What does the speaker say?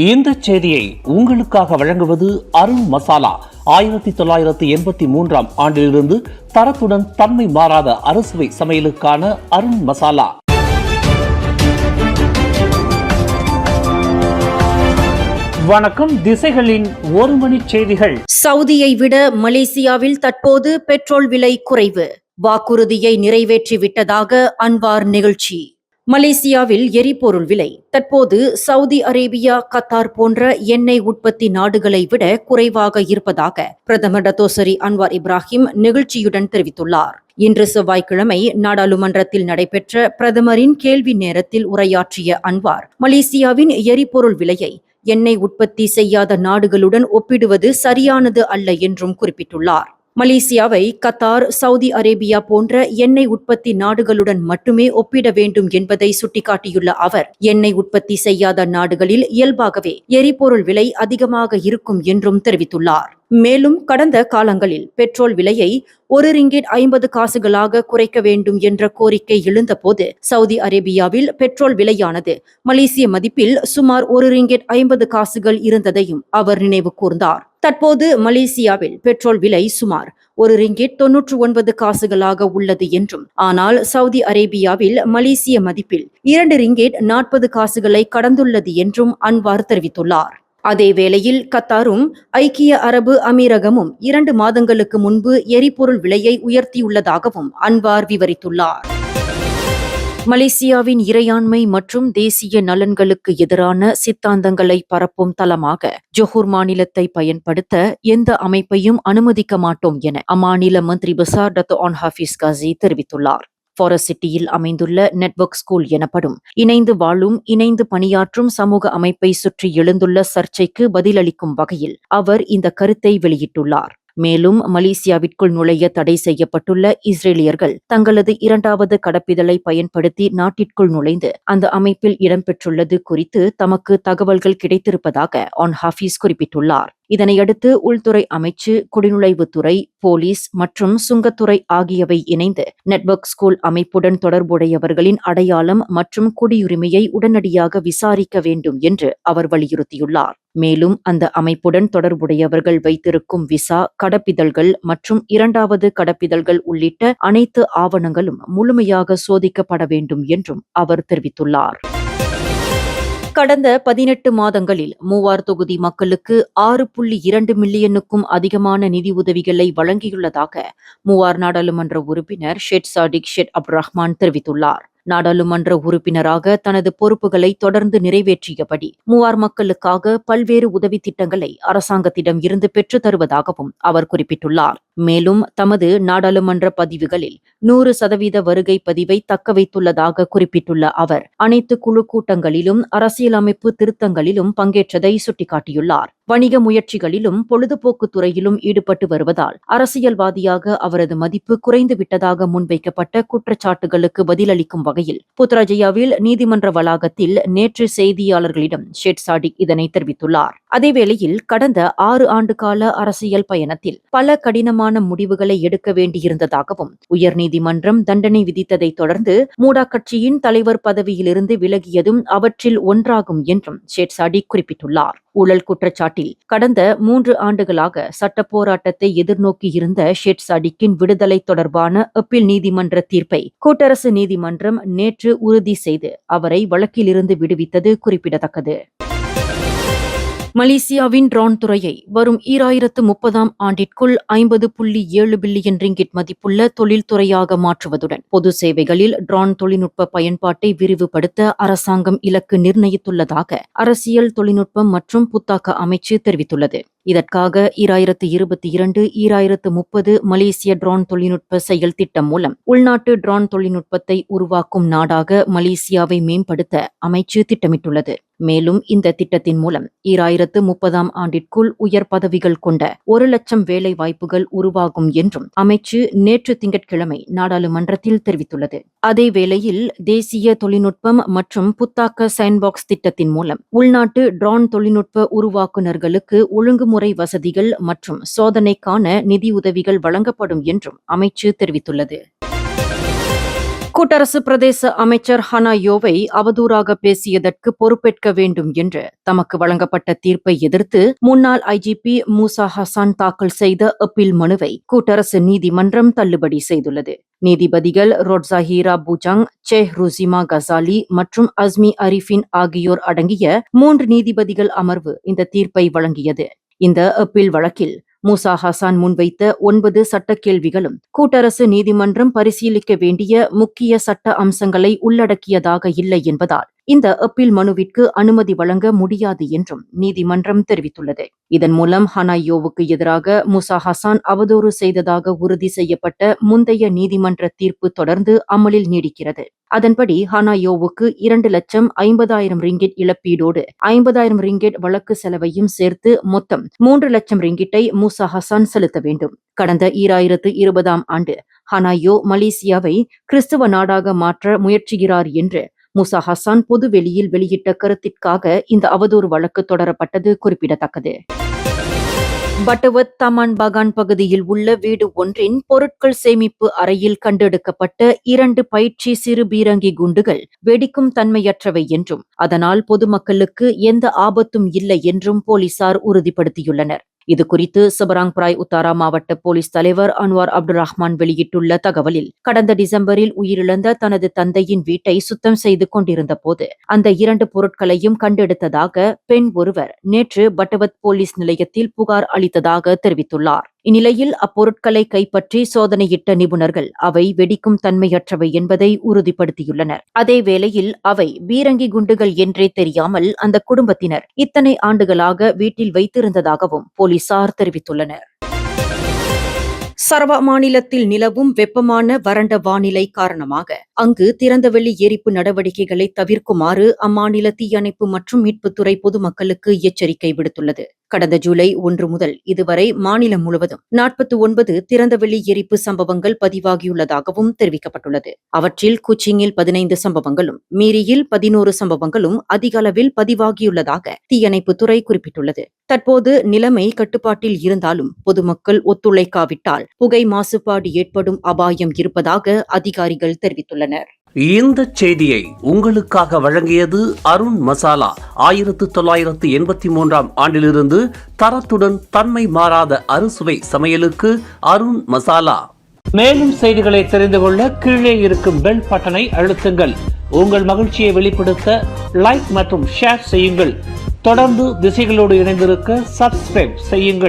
இந்த செய்தியை உங்களுக்காக வழங்குவது அருண் மசாலா. 1983 ஆண்டிலிருந்து தரத்துடன் தன்மை மாறாத அறுசுவை சமையலுக்கான அருண் மசாலா. வணக்கம். திசைகளின் ஒரு மணி செய்திகள். சவுதியை விட மலேசியாவில் தற்போது பெட்ரோல் விலை குறைவு. வாக்குறுதியை நிறைவேற்றிவிட்டதாக அன்வார் நிகழ்ச்சி. மலேசியாவில் எரிபொருள் விலை தற்போது சவுதி அரேபியா, கத்தார் போன்ற எண்ணெய் உற்பத்தி நாடுகளை விட குறைவாக இருப்பதாக பிரதமர் டத்தோசரி அன்வார் இப்ராஹிம் நிகழ்ச்சியுடன் தெரிவித்துள்ளார். இன்று செவ்வாய்க்கிழமை நாடாளுமன்றத்தில் நடைபெற்ற பிரதமரின் கேள்வி நேரத்தில் உரையாற்றிய அன்வார், மலேசியாவின் எரிபொருள் விலையை எண்ணெய் உற்பத்தி செய்யாத நாடுகளுடன் ஒப்பிடுவது சரியானது அல்ல என்றும் குறிப்பிட்டுள்ளார். மலேசியாவை கத்தார், சவுதி அரேபியா போன்ற எண்ணெய் உற்பத்தி நாடுகளுடன் மட்டுமே ஒப்பிட வேண்டும் என்பதை சுட்டிக்காட்டியுள்ள அவர், எண்ணெய் உற்பத்தி செய்யாத நாடுகளில் இயல்பாகவே எரிபொருள் விலை அதிகமாக இருக்கும் என்றும் தெரிவித்துள்ளார். மேலும் கடந்த காலங்களில் பெட்ரோல் விலையை 1 ரிங்கிட் 50 காசுகளாக குறைக்க வேண்டும் என்ற கோரிக்கை எழுந்தபோது சவுதி அரேபியாவில் பெட்ரோல் விலையானது மலேசிய மதிப்பில் சுமார் 1 ரிங்கிட் 50 காசுகள் இருந்ததையும் அவர் நினைவு கூர்ந்தார். தற்போது மலேசியாவில் பெட்ரோல் விலை சுமார் 1 ரிங்கிட் 99 காசுகளாக உள்ளது என்றும், ஆனால் சவுதி அரேபியாவில் மலேசிய மதிப்பில் 2 ரிங்கிட் 40 காசுகளை கடந்துள்ளது என்றும் அன்வார் தெரிவித்துள்ளார். அதே வேளையில் கத்தாரும் ஐக்கிய அரபு அமீரகமும் 2 மாதங்களுக்கு முன்பு எரிபொருள் விலையை உயர்த்தியுள்ளதாகவும் அன்வார் விவரித்துள்ளார். மலேசியாவின் இறையாண்மை மற்றும் தேசிய நலன்களுக்கு எதிரான சித்தாந்தங்களை பரப்பும் தளமாக ஜொஹூர் மாநிலத்தை பயன்படுத்த எந்த அமைப்பையும் அனுமதிக்க மாட்டோம் என அம்மாநில மந்திரி பசார் டத்தோ ஆன் ஹாஃபிஸ் காசி தெரிவித்துள்ளார். ஃபாரஸ்ட் சிட்டியில் அமைந்துள்ள நெட்வொர்க் ஸ்கூல் எனப்படும் இணைந்து வாழும், இணைந்து பணியாற்றும் சமூக அமைப்பை சுற்றி எழுந்துள்ள சர்ச்சைக்கு பதிலளிக்கும் வகையில் அவர் இந்த கருத்தை வெளியிட்டுள்ளார். மேலும் மலேசியாவிற்குள் நுழைய தடை செய்யப்பட்டுள்ள இஸ்ரேலியர்கள் தங்களது 2வது கடப்பிதழை பயன்படுத்தி நாட்டிற்குள் நுழைந்து அந்த அமைப்பில் இடம்பெற்றுள்ளது குறித்து தமக்கு தகவல்கள் கிடைத்திருப்பதாக ஆன் ஹாஃபிஸ் குறிப்பிட்டுள்ளார். இதனையடுத்து உள்துறை அமைச்சு, குடிநுழைவுத்துறை, போலீஸ் மற்றும் சுங்கத்துறை ஆகியவை இணைந்து நெட்வொர்க் ஸ்கூல் அமைப்புடன் தொடர்புடையவர்களின் அடையாளம் மற்றும் குடியுரிமையை உடனடியாக விசாரிக்க வேண்டும் என்று அவர் வலியுறுத்தியுள்ளார். மேலும் அந்த அமைப்புடன் தொடர்புடையவர்கள் வைத்திருக்கும் விசா, கடப்பிதழ்கள் மற்றும் 2வது கடப்பிதழ்கள் உள்ளிட்ட அனைத்து ஆவணங்களும் முழுமையாக சோதிக்கப்பட வேண்டும் என்றும் அவர் தெரிவித்துள்ளார். கடந்த 18 மாதங்களில் மூவார் தொகுதி மக்களுக்கு 6.2 மில்லியனுக்கும் அதிகமான நிதி உதவிகளை வழங்கியுள்ளதாக மூவார் நாடாளுமன்ற உறுப்பினர் ஷேட் சாடிக் ஷேட் அப்துல் ரஹ்மான் தெரிவித்துள்ளார். நாடாளுமன்ற உறுப்பினராக தனது பொறுப்புகளை தொடர்ந்து நிறைவேற்றியபடி மூவார் மக்களுக்காக பல்வேறு உதவி திட்டங்களை அரசாங்கத்திடம் இருந்து பெற்று தருவதாகவும் அவர் குறிப்பிட்டுள்ளார். மேலும் தமது நாடாளுமன்ற பதிவுகளில் 100% வருகை பதிவை தக்க வைத்துள்ளதாக குறிப்பிட்டுள்ள அவர், அனைத்து குழு கூட்டங்களிலும் அரசியலமைப்பு திருத்தங்களிலும் பங்கேற்றதை சுட்டிக்காட்டியுள்ளார். வணிக முயற்சிகளிலும் பொழுதுபோக்கு துறையிலும் ஈடுபட்டு வருவதால் அரசியல்வாதியாக அவரது மதிப்பு குறைந்து விட்டதாக முன்வைக்கப்பட்ட குற்றச்சாட்டுகளுக்கு பதிலளிக்கும் வகையில் புத்ராஜயாவில் நீதிமன்ற வளாகத்தில் நேற்று செய்தியாளர்களிடம் ஷேட் சாடிக் இதனை தெரிவித்துள்ளார். அதேவேளையில் கடந்த 6 ஆண்டு கால அரசியல் பயணத்தில் பல கடினமான முடிவுகளை எடுக்க வேண்டியிருந்ததாகவும், உயர்நீதிமன்றம் தண்டனை விதித்ததை தொடர்ந்து மூடா கட்சியின் தலைவர் பதவியிலிருந்து விலகியதும் அவற்றில் ஒன்றாகும் என்றும் ஷேட் சாடிக் குறிப்பிட்டுள்ளார். ஊழல் குற்றச்சாட்டில் கடந்த 3 ஆண்டுகளாக சட்ட போராட்டத்தை எதிர்நோக்கியிருந்த ஷேட் சாடிக்கின் விடுதலை தொடர்பான அப்பீல் நீதிமன்ற தீர்ப்பை கூட்டரசு நீதிமன்றம் நேற்று உறுதி செய்து அவரை வழக்கிலிருந்து விடுவித்தது குறிப்பிடத்தக்கது. மலேசியாவின் ட்ரோன் துறையை வரும் 2030 ஆண்டிற்குள் 50.7 பில்லியன் ரிங்கிட் மதிப்புள்ள தொழில்துறையாக மாற்றுவதுடன் பொது சேவைகளில் ட்ரோன் தொழில்நுட்ப பயன்பாட்டை விரிவுபடுத்த அரசாங்கம் இலக்கு நிர்ணயித்துள்ளதாக அரசியல், தொழில்நுட்பம் மற்றும் புத்தாக்க அமைச்சு தெரிவித்துள்ளது. இதற்காக 2022-2030 மலேசிய ட்ரோன் தொழில்நுட்ப செயல் திட்டம் மூலம் உள்நாட்டு ட்ரோன் தொழில்நுட்பத்தை உருவாக்கும் நாடாக மலேசியாவை மேம்படுத்த அமைச்சு திட்டமிட்டுள்ளது. மேலும் இந்த திட்டத்தின் மூலம் 2030 ஆண்டிற்குள் உயர் பதவிகள் கொண்ட 1 லட்சம் வேலை வாய்ப்புகள் உருவாகும் என்றும் அமைச்சு நேற்று திங்கட்கிழமை நாடாளுமன்றத்தில் தெரிவித்துள்ளது. அதே வேளையில் தேசிய தொழில்நுட்பம் மற்றும் புத்தாக்க சாண்ட்பாக்ஸ் திட்டத்தின் மூலம் உள்நாட்டு ட்ரோன் தொழில்நுட்ப உருவாக்குநர்களுக்கு ஒழுங்குமுறை வசதிகள் மற்றும் சோதனைக்கான நிதியுதவிகள் வழங்கப்படும் என்றும் அமைச்சு தெரிவித்துள்ளது. கூட்டரசு பிரதேச அமைச்சர் ஹனாயோவை அவதூறாக பேசியதற்கு பொறுப்பேற்க வேண்டும் என்று தமக்கு வழங்கப்பட்ட தீர்ப்பை எதிர்த்து முன்னாள் ஐஜிபி மூசா ஹசான் தாக்கல் செய்த அப்பீல் மனுவை கூட்டரசு நீதிமன்றம் தள்ளுபடி செய்துள்ளது. நீதிபதிகள் ரோட்ஸா ஹீரா பூஜாங், சேஹ் ருசிமா கசாலி மற்றும் அஸ்மி அரிஃபின் ஆகியோர் அடங்கிய 3 நீதிபதிகள் அமர்வு இந்த தீர்ப்பை வழங்கியது. இந்த அப்பீல் வழக்கில் மூசா ஹசான் முன்வைத்த 9 சட்ட கேள்விகளும் கூட்டரசு நீதிமன்றம் பரிசீலிக்க வேண்டிய முக்கிய சட்ட அம்சங்களை உள்ளடக்கியதாக இல்லை என்பதால் இந்த அப்பீல் மனுவிற்கு அனுமதி வழங்க முடியாது என்றும் நீதிமன்றம் தெரிவித்துள்ளது. இதன் மூலம் ஹனாயோவுக்கு எதிராக மூசா ஹசான் அவதூறு செய்ததாக உறுதி செய்யப்பட்ட முந்தைய நீதிமன்ற தீர்ப்பு தொடர்ந்து அமலில் நீடிக்கிறது. அதன்படி ஹனாயோவுக்கு 2,50,000 ரிங்கிட் இழப்பீடோடு 50,000 ரிங்கிட் வழக்கு செலவையும் சேர்த்து மொத்தம் 3 லட்சம் ரிங்கிட்டை மூசா ஹசான் செலுத்த வேண்டும். கடந்த 2020ஆம் ஆண்டு ஹனாயோ மலேசியாவை கிறிஸ்தவ நாடாக மாற்ற முயற்சிக்கிறார் என்று மூசா ஹசான் பொதுவெளியில் வெளியிட்ட கருத்திற்காக இந்த அவதூறு வழக்கு தொடரப்பட்டது குறிப்பிடத்தக்கது. பட்டவத் தமான் பகான் பகுதியில் உள்ள வீடு ஒன்றின் பொருட்கள் சேமிப்பு அறையில் கண்டெடுக்கப்பட்ட 2 பயிற்சி சிறு பீரங்கி குண்டுகள் வெடிக்கும் தன்மையற்றவை என்றும் அதனால் பொதுமக்களுக்கு எந்த ஆபத்தும் இல்லை என்றும் போலீசார் உறுதிப்படுத்தியுள்ளனர். இதுகுறித்து சபராங் பிராய் உத்தாரா மாவட்ட போலீஸ் தலைவர் அன்வார் அப்துல் ரஹ்மான் வெளியிட்டுள்ள தகவலில், கடந்த டிசம்பரில் உயிரிழந்த தனது தந்தையின் வீட்டை சுத்தம் செய்து கொண்டிருந்த போது அந்த 2 பொருட்களையும் கண்டெடுத்ததாக பெண் ஒருவர் நேற்று பட்டவத் போலீஸ் நிலையத்தில் புகார் அளித்ததாக தெரிவித்துள்ளார். இந்நிலையில் அப்பொருட்களை கைப்பற்றி சோதனையிட்ட நிபுணர்கள் அவை வெடிக்கும் தன்மையற்றவை என்பதை உறுதிப்படுத்தியுள்ளனர். அதே வேளையில் அவை பீரங்கி குண்டுகள் என்றே தெரியாமல் அந்த குடும்பத்தினர் இத்தனை ஆண்டுகளாக வீட்டில் வைத்திருந்ததாகவும் போலீசார் தெரிவித்துள்ளனர். சரவா மாநிலத்தில் நிலவும் வெப்பமான வறண்ட வானிலை காரணமாக அங்கு திறந்தவெளி எரிப்பு நடவடிக்கைகளை தவிர்க்குமாறு அம்மாநில தீயணைப்பு மற்றும் மீட்புத்துறை பொதுமக்களுக்கு எச்சரிக்கை விடுத்துள்ளது. கடந்த ஜூலை 1 முதல் இதுவரை மாநிலம் முழுவதும் 49 திறந்தவெளி எரிப்பு சம்பவங்கள் பதிவாகியுள்ளதாகவும் தெரிவிக்கப்பட்டுள்ளது. அவற்றில் குச்சிங்கில் 15 சம்பவங்களும் மீரியில் 11 சம்பவங்களும் அதிக அளவில் பதிவாகியுள்ளதாக தீயணைப்புத்துறை குறிப்பிட்டுள்ளது. தற்போது நிலைமை கட்டுப்பாட்டில் இருந்தாலும் பொதுமக்கள் ஒத்துழைக்காவிட்டால் புகை மாசுபாடு ஏற்படும் அபாயம் இருப்பதாக அதிகாரிகள் தெரிவித்துள்ளனர். இந்த செய்தியை உங்களுக்காக வழங்கியது அருண் மசாலா. 1983ஆம் ஆண்டிலிருந்து தரத்துடன் தன்மை மாறாத அறுசுவை சமையலுக்கு அருண் மசாலா. மேலும் செய்திகளை தெரிந்து கொள்ள கீழே இருக்கும் பெல் பட்டனை அழுத்துங்கள். உங்கள் மகிழ்ச்சியை வெளிப்படுத்த லைக் மற்றும் ஷேர் செய்யுங்கள். தொடர்ந்து திசைகளோடு இணைந்திருக்க சப்ஸ்கிரைப் செய்யுங்கள்.